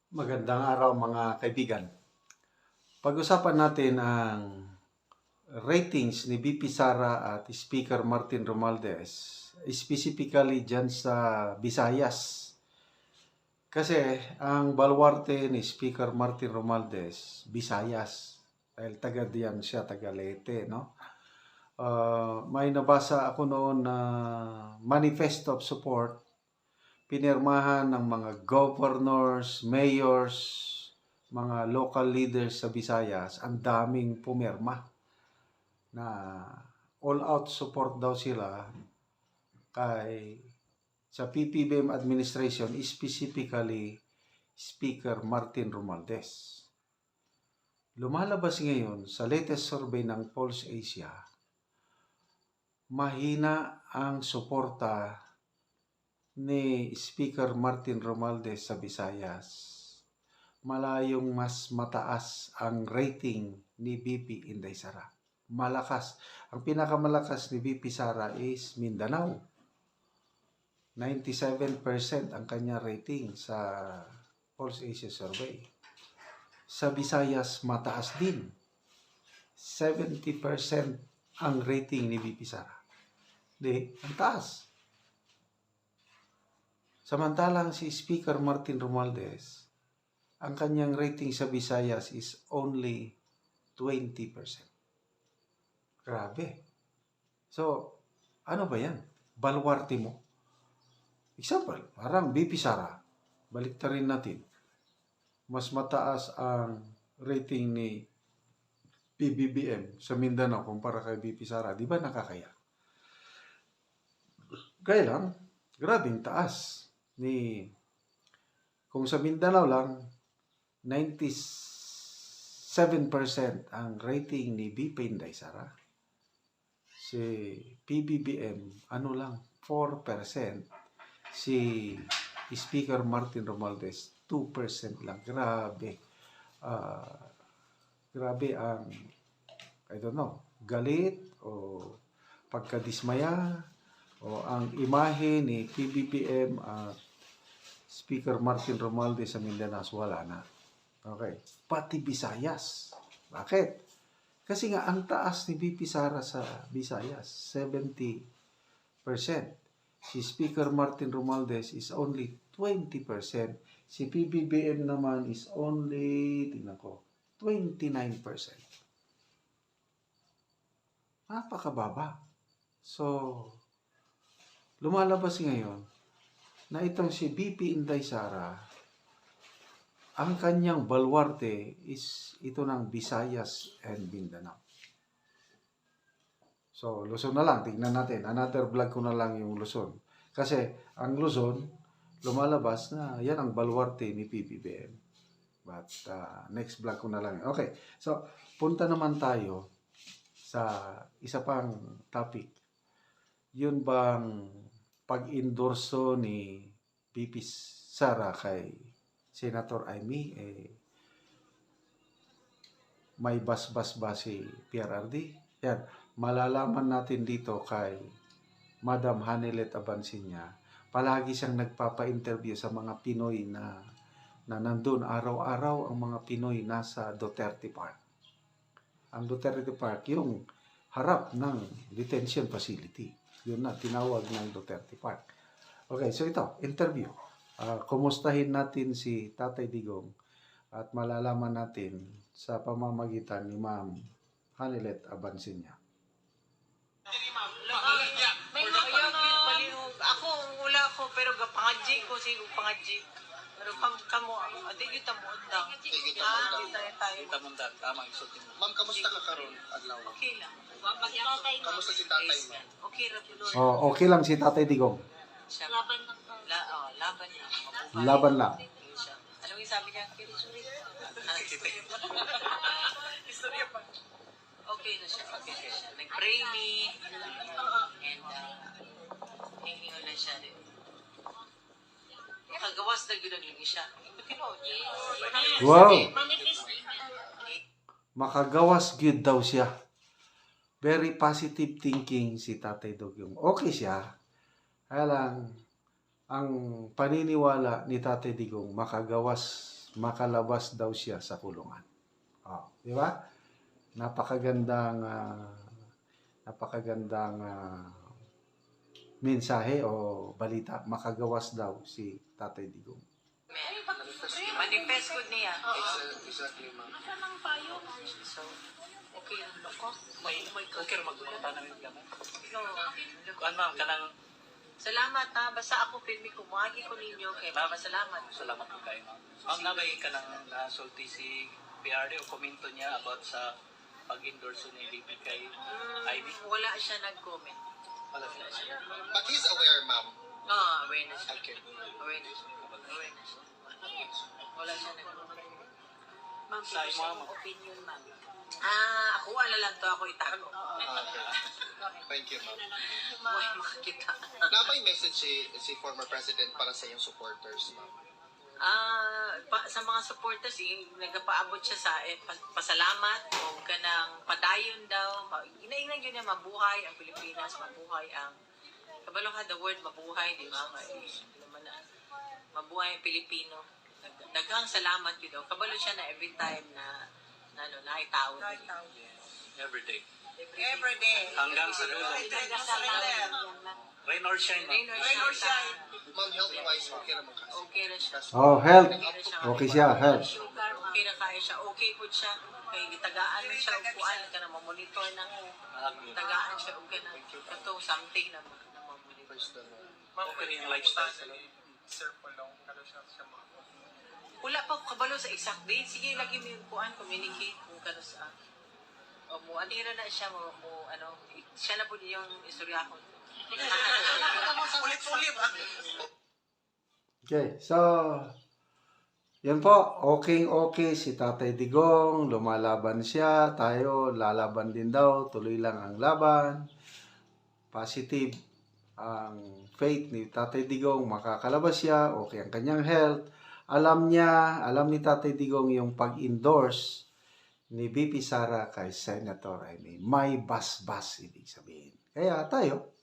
Magandang araw mga kaibigan. Pag-usapan natin ang ratings ni VP Sara at Speaker Martin Romualdez, specifically dyan sa Visayas. Kasi ang baluarte ni Speaker Martin Romualdez, Visayas. Dahil taga diyan siya, taga Leyte, no? May nabasa ako noon na manifesto of support, pinirmahan ng mga governors, mayors, mga local leaders sa Visayas. Ang daming pumirma na all-out support daw sila kay sa PPBM administration, specifically Speaker Martin Romualdez. Lumalabas ngayon sa latest survey ng Pulse Asia, mahina ang suporta ni Speaker Martin Romualdez sa Visayas. Malayong mas mataas ang rating ni VP Inday Sara. Malakas. Ang pinakamalakas ni VP Sara is Mindanao. 97% ang kanya rating sa Pulse Asia Survey. Sa Visayas, mataas din. 70% ang rating ni VP Sara. Ang taas. Samantalang si Speaker Martin Romualdez, ang kanyang rating sa Visayas is only 20%. Grabe. So, ano ba yan? Baluarte mo. Example, parang VP Sara. Baliktarin natin. Mas mataas ang rating ni PBBM sa Mindanao kumpara kay VP Sara. Di ba nakakaya? Kaya lang, grabing taas. Kung sa Mindanao lang, 97% ang rating ni VP Inday Sara. Si PBBM, 4%. Si Speaker Martin Romualdez, 2% lang. Grabe. Grabe ang, I don't know, galit o pagkadismaya o ang imahe ni PBBM at Speaker Martin Romualdez sa Mindanao, wala na. Okay. Pati Visayas. Bakit? Kasi nga ang taas ni VP Sara sa Visayas, 70%. Si Speaker Martin Romualdez is only 20%. Si PBBM naman is only, 29%. Napakababa. So, lumalabas ngayon na itong si VP Inday Sara, ang kanyang baluarte is ito ng Visayas and Mindanao. So, Luzon na lang. Tignan natin. Another vlog ko na lang yung Luzon. Kasi ang Luzon, lumalabas na yan ang baluarte ni PBBM. But next vlog ko na lang. Okay. So, punta naman tayo sa isa pang topic. Yun bang pag-endorso ni VP Sara kay Senator Amy, may basbas ba si PRRD? Yan, malalaman natin dito kay Madam Hanilet Abansinya. Palagi siyang nagpapa-interview sa mga Pinoy na nandun araw-araw. Ang mga Pinoy nasa Duterte Park. Ang Duterte Park, yung harap ng detention facility. Yun na, tinawag ng Duterte Park. Okay, so ito, interview. Kumustahin natin si Tatay Digong at malalaman natin sa pamamagitan ni Ma'am Hanilet Abansinya. Ako, wala ko, pero pangadji ko, sigo pangadji. Pero kamo, adi kita mo undang. Di tayo. Kita mo undang, tama ang isutin mo. Ma'am, kamusta ka karon adlaw? Okay lang. Kamusta si tatay mo? Okay ra Lord. Oh, okay lang si Tatay Digong. Laban lang. Laban niya. Laban lang. Anong sabi niya? Istorya pa. Okay na siya. Nag-pray me. And hingingon na siya rin. Kagawas na ginagin siya. Wow! Makagawas good daw siya. Very positive thinking si Tatay Digong. Okay siya. Kaya lang, ang paniniwala ni Tatay Digong, makagawas makalabas daw siya sa kulungan. Oh, di ba? Napakagandang mensahe o balita. Makagawas daw si Tatay Digong. Manifest ko niya. Exactly, ma'am. So, okay ang loko. May okay magpunta na yung gamay. No. Kuan ma'am kanang Salamat ha. Basta ako pirmi kumagi ko ninyo. Kaya salamat. salamat po kayo ma'am. Ma'am nabay kanang nasulti si PRD o komento niya about sa pag-endorse ni DP kay Ivy. Wala siya nag-comment. Wala siya. But he's aware, ma'am. Awareness siya. Okay. Awareness. Awareness. Wala siya nag-comment. Ma'am, Sa imo, ma'am. opinion, ma'am. Ako wala lang to. Ako itago. Okay. Thank you, ma'am. Huwag makakita. May message si former president para sa iyong supporters, ma'am. Sa mga supporters, nagpaabot siya sa pasalamat o kanang padayon daw. Inaingnan yun niya mabuhay ang Pilipinas, mabuhay ang kabalo ka the word mabuhay, di ba? Mabuhay ang Pilipino. Daghang salamat yun daw. Kabalo siya na every time na naitao. Every day. Every day. Hanggang sa dulo. Rain or shine ma'am. Rain or shine. Ma'am, health-wise, okay naman kasi. Okay na siya. Oh, health. Okay na siya. Okay siya, health. Sugar, okay na kaya siya. Okay po siya. Kaya gitagaan mo siya. Upuan ka na mamonitor ng tagaan siya. Okay na. Ito, something na mamonitor. First, Okay yung lifestyle sa loob. Sir Polong, ano siya Wala pa ko kabalo sa exact date. Sige, lagi mo yung kuan, communicate kung kano sa... O mo, anira na siya mo, siya na po yung istorya ko. Ulit-ulit ah. Okay, so, yan po, okay si Tatay Digong, lumalaban siya, tayo, lalaban din daw, tuloy lang ang laban, positive ang faith ni Tatay Digong, makakalabas siya, okay ang kanyang health, alam ni Tatay Digong yung pag-endorse ni BP Sara kay Senator Amy, may bas-bas ibig sabihin. Kaya tayo,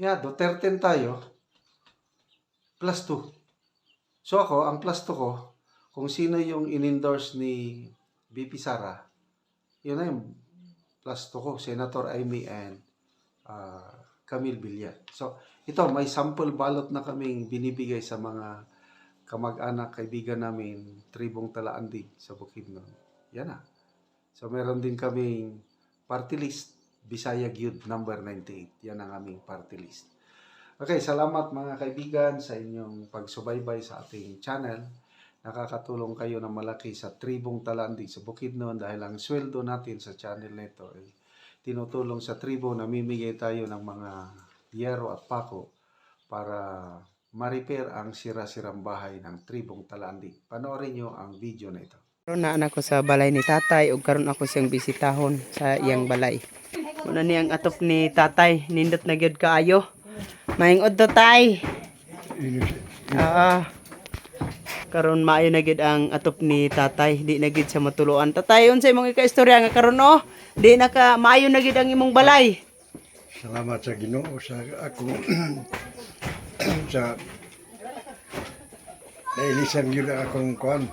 Duterte tayo, +2. So ako, ang +2 ko, kung sino yung in-endorse ni BP Sara, yun na yung +2 ko, Senator Amy and Camille Villar. So, ito, may sample ballot na kaming binibigay sa mga kamag-anak, kaibigan namin, tribong Talaandig sa Bukidnon. Yan na. So, meron din kaming party list, Bisaya Gyud number 98. Yan ang aming party list. Okay, salamat mga kaibigan sa inyong pagsubaybay sa ating channel. Nakakatulong kayo ng malaki sa tribong Talaandig sa Bukidnon dahil ang sweldo natin sa channel nito ay tinutulong sa tribo, namimigay tayo ng mga yero at pako para ma-repair ang sira-sirang bahay ng tribong Talaandig. Panoorin nyo ang video na ito. Karon na anak ko sa balay ni tatay ug karon ako siyang bisitahon sa iyang balay. Muna ni ang atop ni tatay, nindot na gyud kaayo. Maingod to tay. Karon maayo na gyud ang atop ni tatay, di na gyud sa matuluan. Tatay unsay imong ika-istorya nga karon no? Di na ka maayo na gyud ang imong balay. Salamat sa Ginoo sa ako sa nailisan yun akong kuan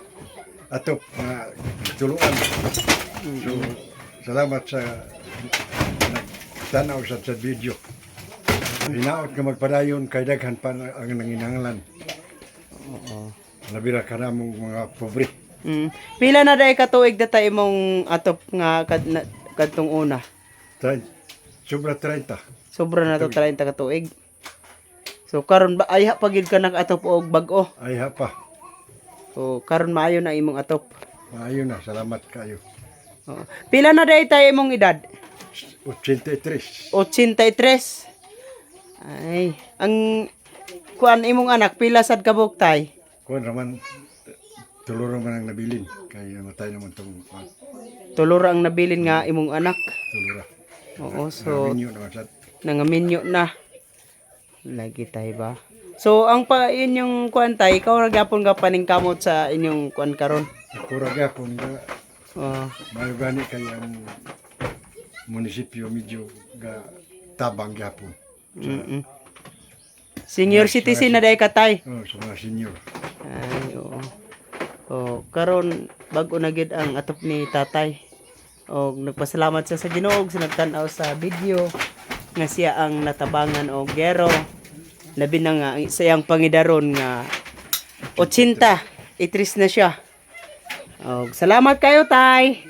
atop nga tuluan. So, salamat sa nagtanaw sa video. Hinaot nga magpadayon kay daghan pa ang nanginahanglan. Oo. Nabira ka na mong mga pobre. Pila na day katuig data imong atop nga kadtong una? Sobra 30. Sobra na to 30 katuig. So karon ba ay pagid ka nag-atop og bag-o? Ay pa. So karon maayo na imong atop. Maayo na, salamat kayo. Oo. Pila na day tayo imong edad? 83. 83. Ay, ang kuan imong anak pila sad kabuk tay? Kuan raman tuluro man ang nabilin kay namatay naman tong kuan. Tulura ang nabilin nga imong anak. Tulura. Oo, so Minyo naman sad. nangaminyo na. Lagi tay ba? So ang inyong kuan tay, ikaw ra gyapon ka paningkamot sa inyong kuan karon. Ako ra gyapon nga Oo. mayo gani kay ang munisipyo medyo ga tabang gyapon. Senior citizen na day ka tay. Oh, sa mga senior. Ay, oo. karon bag-o na gyud ang atop ni tatay. Og nagpasalamat siya sa Ginoo sa nagtan-aw sa video nga siya ang natabangan og gero. Labi na nga sa iyang pangidaron nga 80 itris na siya. Og salamat kayo tay.